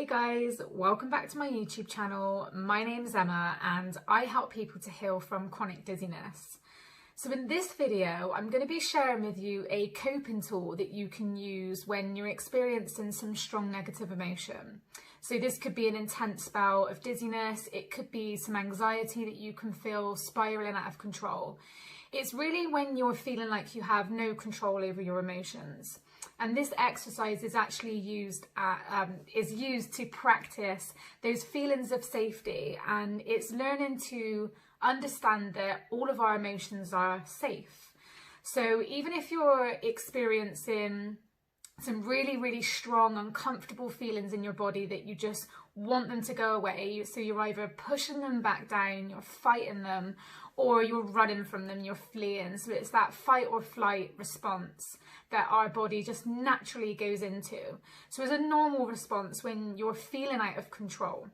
Hey guys, welcome back to my YouTube channel. My name's Emma and I help people to heal from chronic dizziness. So in this video, I'm going to be sharing with you a coping tool that you can use when you're experiencing some strong negative emotion. So this could be an intense spell of dizziness, it could be some anxiety that you can feel spiraling out of control. It's really when you're feeling like you have no control over your emotions. And this exercise is actually used to practice those feelings of safety, and it's learning to understand that all of our emotions are safe. So even if you're experiencing some really strong, uncomfortable feelings in your body that you just want them to go away, so you're either pushing them back down, you're fighting them, or you're running from them, you're fleeing. So it's that fight or flight response that our body just naturally goes into. So it's a normal response when you're feeling out of control.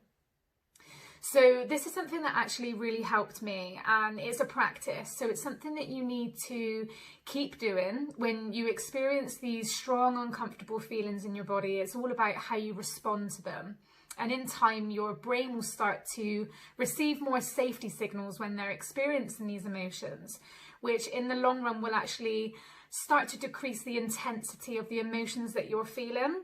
So this is something that actually really helped me, and it's a practice. So it's something that you need to keep doing when you experience these strong, uncomfortable feelings in your body. It's all about how you respond to them. And in time, your brain will start to receive more safety signals when they're experiencing these emotions, which in the long run will actually start to decrease the intensity of the emotions that you're feeling.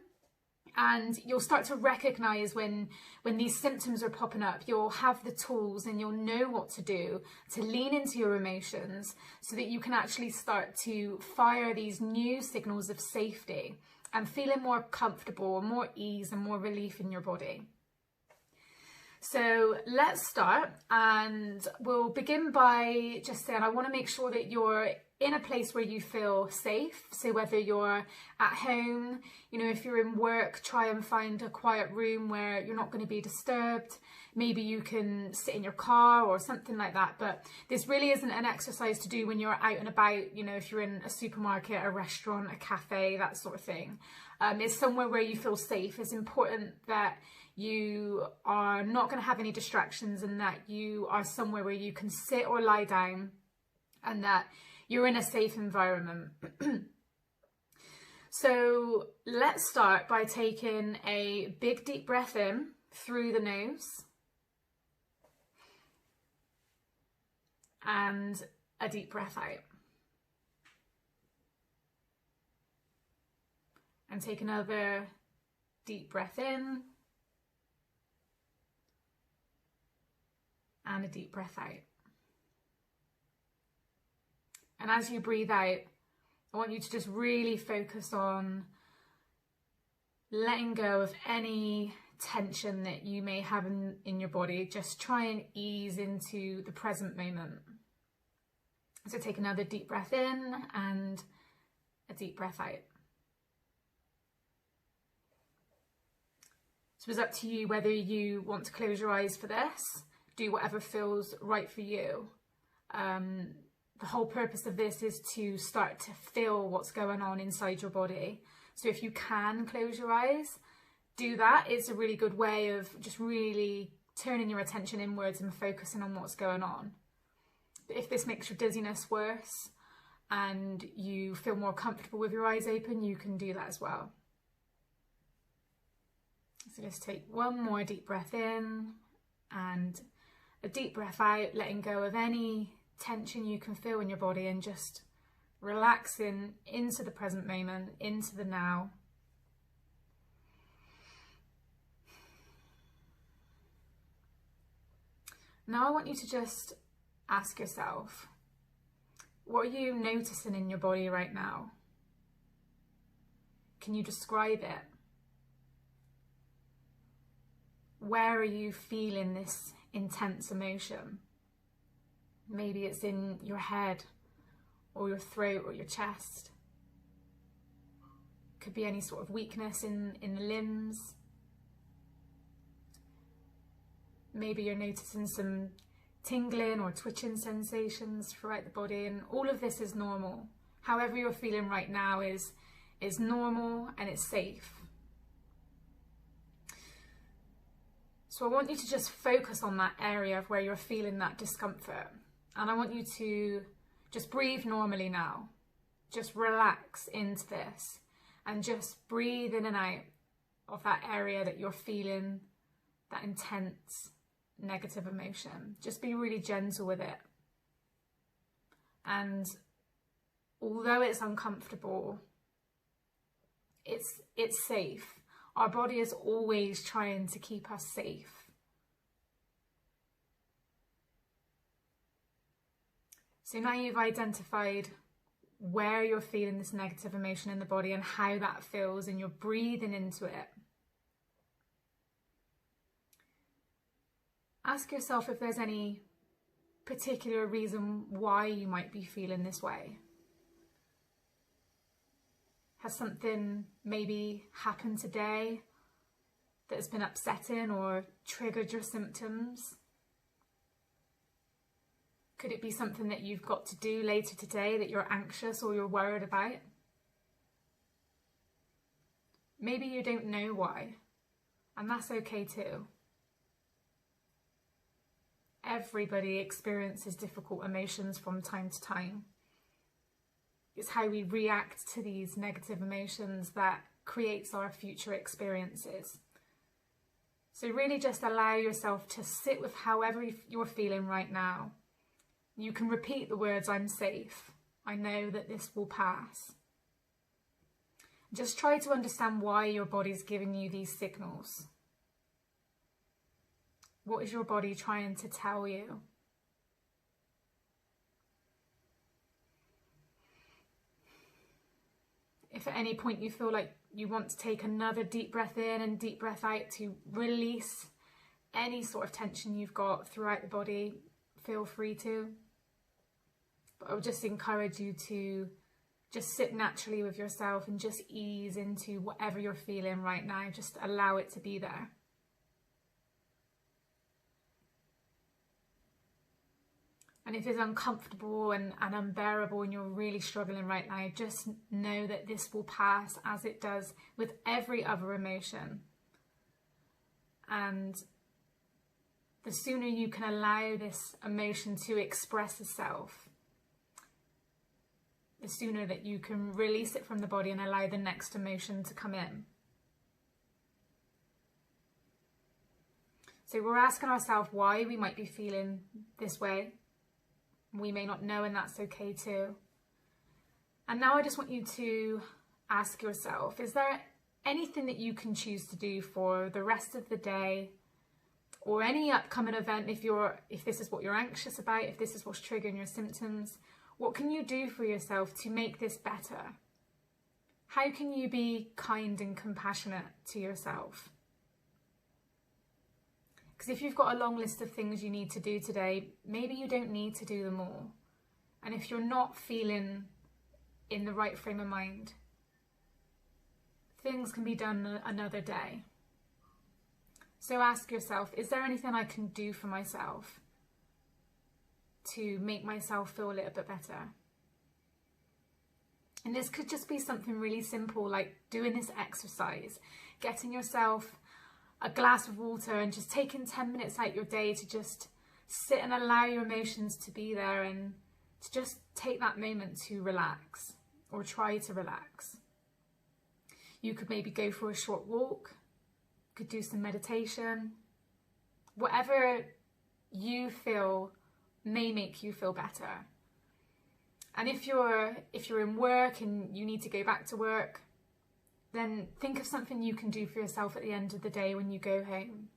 And you'll start to recognize when these symptoms are popping up. You'll have the tools and you'll know what to do to lean into your emotions so that you can actually start to fire these new signals of safety and feeling more comfortable, more ease and more relief in your body. So let's start, and we'll begin by just saying I want to make sure that you're in a place where you feel safe. So whether you're at home, you know, if you're in work, try and find a quiet room where you're not going to be disturbed. Maybe you can sit in your car or something like that. But this really isn't an exercise to do when you're out and about, you know, if you're in a supermarket, a restaurant, a cafe, that sort of thing. It's somewhere where you feel safe. It's important that you are not going to have any distractions and that you are somewhere where you can sit or lie down and that you're in a safe environment. So let's start by taking a big deep breath in through the nose and a deep breath out. And take another deep breath in and a deep breath out. And as you breathe out, I want you to just really focus on letting go of any tension that you may have in your body. Just try and ease into the present moment. So take another deep breath in and a deep breath out. So it's up to you whether you want to close your eyes for this. Do whatever feels right for you. The whole purpose of this is to start to feel what's going on inside your body. So if you can close your eyes, do that. It's a really good way of just really turning your attention inwards and focusing on what's going on. But if this makes your dizziness worse and you feel more comfortable with your eyes open, you can do that as well. So just take one more deep breath in and a deep breath out, letting go of any tension you can feel in your body and just relaxing into the present moment, into the now. Now I want you to just ask yourself, what are you noticing in your body right now? Can you describe it? Where are you feeling this intense emotion? Maybe it's in your head or your throat or your chest. Could be any sort of weakness in the limbs. Maybe you're noticing some tingling or twitching sensations throughout the body, and all of this is normal. However you're feeling right now is normal and it's safe. So I want you to just focus on that area of where you're feeling that discomfort. And I want you to just breathe normally now. Just relax into this and just breathe in and out of that area that you're feeling that intense negative emotion. Just be really gentle with it. And although it's uncomfortable, it's safe. Our body is always trying to keep us safe. So now you've identified where you're feeling this negative emotion in the body and how that feels, and you're breathing into it. Ask yourself if there's any particular reason why you might be feeling this way. Has something maybe happened today that has been upsetting or triggered your symptoms? Could it be something that you've got to do later today that you're anxious or you're worried about? Maybe you don't know why, and that's okay too. Everybody experiences difficult emotions from time to time. It's how we react to these negative emotions that creates our future experiences. So really just allow yourself to sit with however you're feeling right now. You can repeat the words, I'm safe. I know that this will pass. Just try to understand why your body's giving you these signals. What is your body trying to tell you? If at any point you feel like you want to take another deep breath in and deep breath out to release any sort of tension you've got throughout the body, feel free to. But I would just encourage you to just sit naturally with yourself and just ease into whatever you're feeling right now. Just allow it to be there. And if it's uncomfortable and unbearable and you're really struggling right now, just know that this will pass, as it does with every other emotion. And the sooner you can allow this emotion to express itself, the sooner that you can release it from the body and allow the next emotion to come in. So we're asking ourselves why we might be feeling this way. We may not know, and that's okay too. And now I just want you to ask yourself, is there anything that you can choose to do for the rest of the day or any upcoming event, if this is what you're anxious about, if this is what's triggering your symptoms? What can you do for yourself to make this better? How can you be kind and compassionate to yourself? Because if you've got a long list of things you need to do today, maybe you don't need to do them all. And if you're not feeling in the right frame of mind, things can be done another day. So ask yourself, is there anything I can do for myself to make myself feel a little bit better? And this could just be something really simple, like doing this exercise, getting yourself a glass of water and just taking 10 minutes out your day to just sit and allow your emotions to be there and to just take that moment to relax or try to relax. You could maybe go for a short walk, could do some meditation, whatever you feel may make you feel better. And if you're in work and you need to go back to work, then think of something you can do for yourself at the end of the day when you go home.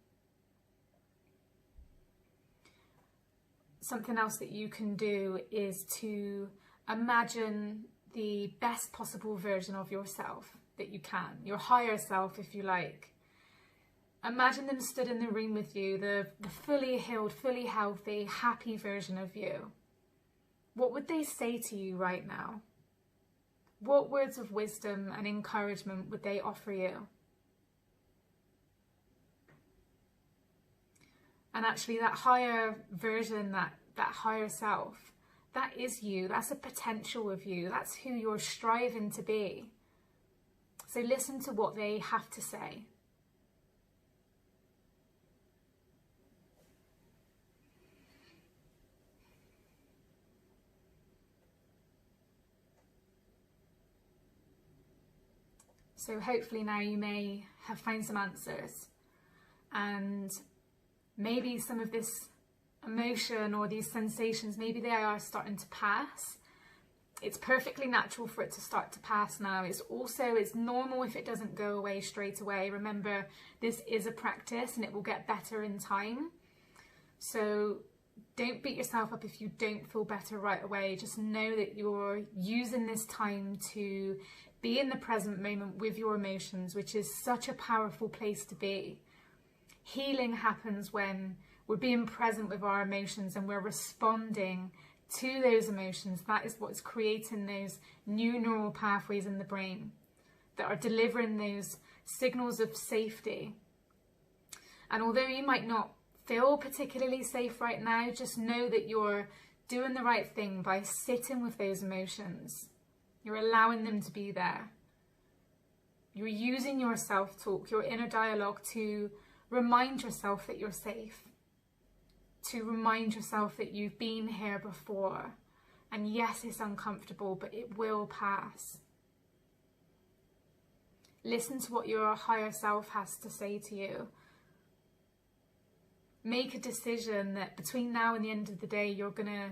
Something else that you can do is to imagine the best possible version of yourself that you can, your higher self if you like. Imagine them stood in the room with you, the fully healed, fully healthy, happy version of you. What would they say to you right now? What words of wisdom and encouragement would they offer you? And actually that higher version, that higher self, that is you. That's a potential of you. That's who you're striving to be. So listen to what they have to say. So hopefully now you may have found some answers, and maybe some of this emotion or these sensations, maybe they are starting to pass. It's perfectly natural for it to start to pass now. It's normal if it doesn't go away straight away. Remember, this is a practice and it will get better in time. So don't beat yourself up if you don't feel better right away. Just know that you're using this time to be in the present moment with your emotions, which is such a powerful place to be. Healing happens when we're being present with our emotions and we're responding to those emotions. That is what's creating those new neural pathways in the brain that are delivering those signals of safety. And although you might not feel particularly safe right now, just know that you're doing the right thing by sitting with those emotions. You're allowing them to be there. You're using your self-talk, your inner dialogue, to remind yourself that you're safe, to remind yourself that you've been here before. And yes, it's uncomfortable, but it will pass. Listen to what your higher self has to say to you. Make a decision that between now and the end of the day, you're going to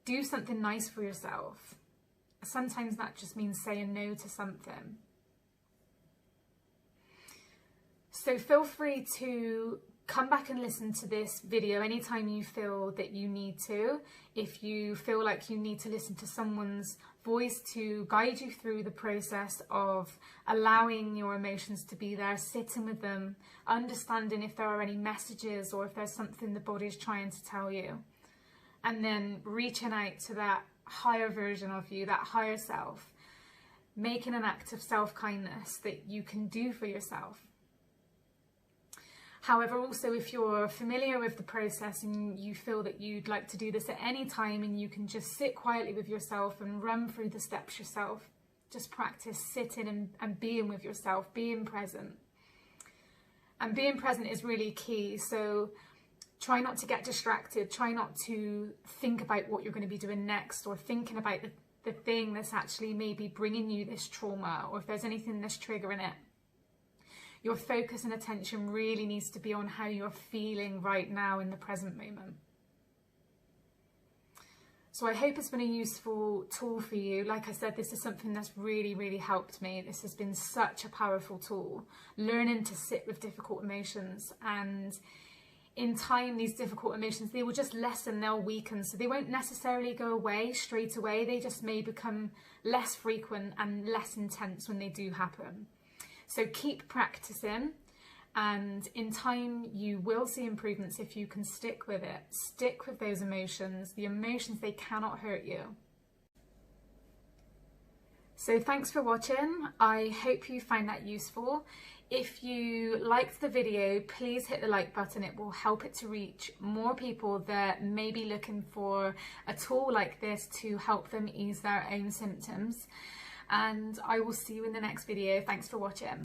do something nice for yourself. Sometimes that just means saying no to something. So feel free to come back and listen to this video anytime you feel that you need to. If you feel like you need to listen to someone's voice to guide you through the process of allowing your emotions to be there, sitting with them, understanding if there are any messages or if there's something the body's trying to tell you, and then reaching out to that higher version of you, that higher self, making an act of self-kindness that you can do for yourself. However, also if you're familiar with the process and you feel that you'd like to do this at any time and you can just sit quietly with yourself and run through the steps yourself, just practice sitting and being with yourself, being present. And being present is really key. So try not to get distracted. Try not to think about what you're going to be doing next, or thinking about the thing that's actually maybe bringing you this trauma, or if there's anything that's triggering it. Your focus and attention really needs to be on how you're feeling right now in the present moment. So I hope it's been a useful tool for you. Like I said, this is something that's really, really helped me. This has been such a powerful tool, learning to sit with difficult emotions. And in time, these difficult emotions, they will just lessen, they'll weaken. So they won't necessarily go away straight away. They just may become less frequent and less intense when they do happen. So keep practicing, and in time you will see improvements if you can stick with it. Stick with those emotions. The emotions, they cannot hurt you. So thanks for watching. I hope you find that useful. If you liked the video, please hit the like button. It will help it to reach more people that may be looking for a tool like this to help them ease their own symptoms. And I will see you in the next video. Thanks for watching.